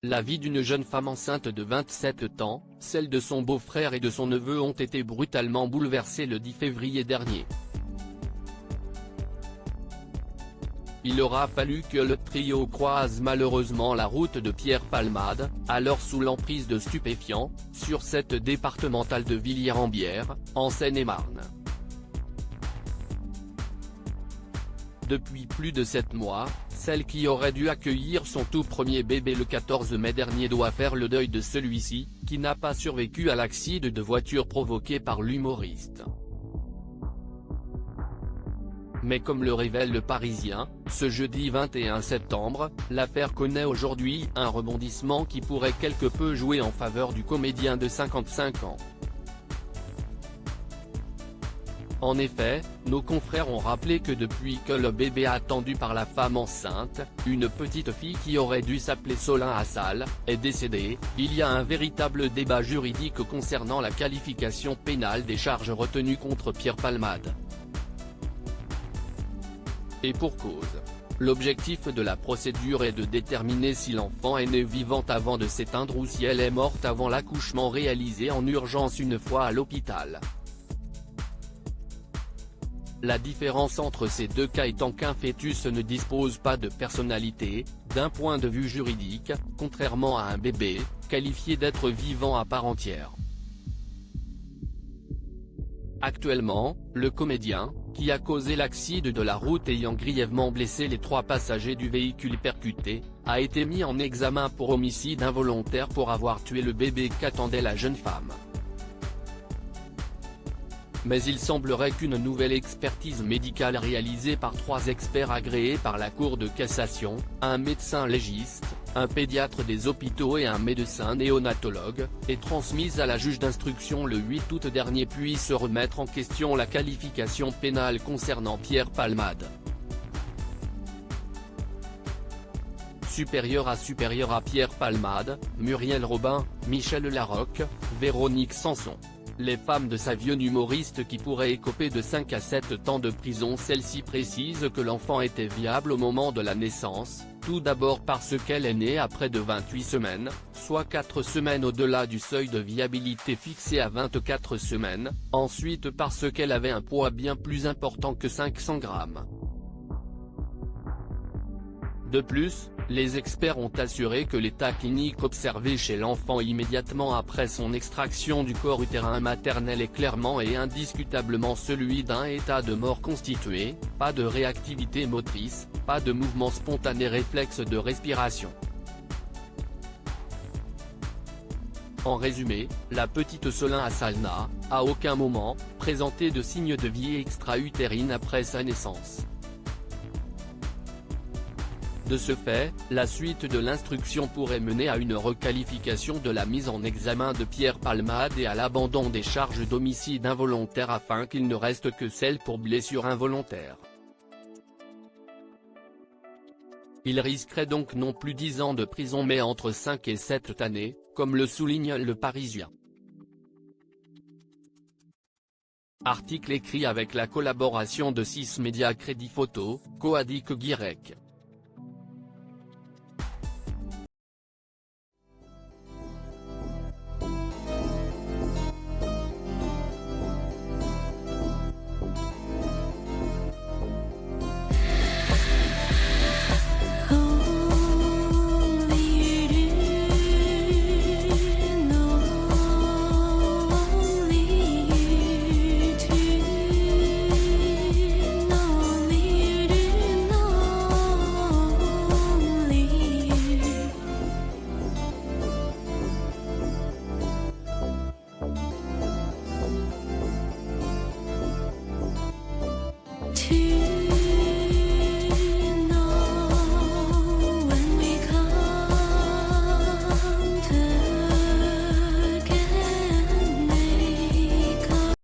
La vie d'une jeune femme enceinte de 27 ans, celle de son beau-frère et de son neveu ont été brutalement bouleversées le 10 février dernier. Il aura fallu que le trio croise malheureusement la route de Pierre Palmade, alors sous l'emprise de stupéfiants, sur cette départementale de Villiers-en-Bière, en Seine-et-Marne. Depuis plus de 7 mois, celle qui aurait dû accueillir son tout premier bébé le 14 mai dernier doit faire le deuil de celui-ci, qui n'a pas survécu à l'accident de voiture provoqué par l'humoriste. Mais comme le révèle Le Parisien, ce jeudi 21 septembre, l'affaire connaît aujourd'hui un rebondissement qui pourrait quelque peu jouer en faveur du comédien de 55 ans. En effet, nos confrères ont rappelé que depuis que le bébé attendu par la femme enceinte, une petite fille qui aurait dû s'appeler Solin Assal, est décédée, il y a un véritable débat juridique concernant la qualification pénale des charges retenues contre Pierre Palmade. Et pour cause. L'objectif de la procédure est de déterminer si l'enfant est né vivante avant de s'éteindre ou si elle est morte avant l'accouchement réalisé en urgence une fois à l'hôpital. La différence entre ces deux cas étant qu'un fœtus ne dispose pas de personnalité, d'un point de vue juridique, contrairement à un bébé, qualifié d'être vivant à part entière. Actuellement, le comédien, qui a causé l'accident de la route ayant grièvement blessé les 3 passagers du véhicule percuté, a été mis en examen pour homicide involontaire pour avoir tué le bébé qu'attendait la jeune femme. Mais il semblerait qu'une nouvelle expertise médicale réalisée par 3 experts agréés par la Cour de cassation, un médecin légiste, un pédiatre des hôpitaux et un médecin néonatologue, est transmise à la juge d'instruction le 8 août dernier puisse remettre en question la qualification pénale concernant Pierre Palmade. Supérieur à Pierre Palmade, Muriel Robin, Michel Larocque, Véronique Sanson. Les femmes de sa vieux humoriste qui pourrait écoper de 5 à 7 ans de prison. Celle-ci précise que l'enfant était viable au moment de la naissance, tout d'abord parce qu'elle est née après de 28 semaines, soit 4 semaines au-delà du seuil de viabilité fixé à 24 semaines, ensuite parce qu'elle avait un poids bien plus important que 500 grammes. De plus, les experts ont assuré que l'état clinique observé chez l'enfant immédiatement après son extraction du corps utérin maternel est clairement et indiscutablement celui d'un état de mort constitué, pas de réactivité motrice, pas de mouvement spontané réflexe de respiration. En résumé, la petite Solin Assal n'a, à aucun moment, présenté de signes de vie extra-utérine après sa naissance. De ce fait, la suite de l'instruction pourrait mener à une requalification de la mise en examen de Pierre Palmade et à l'abandon des charges d'homicide involontaire afin qu'il ne reste que celles pour blessure involontaire. Il risquerait donc non plus 10 ans de prison mais entre 5 et 7 années, comme le souligne Le Parisien. Article écrit avec la collaboration de 6 médias Crédit Photo, Coadic Guirec.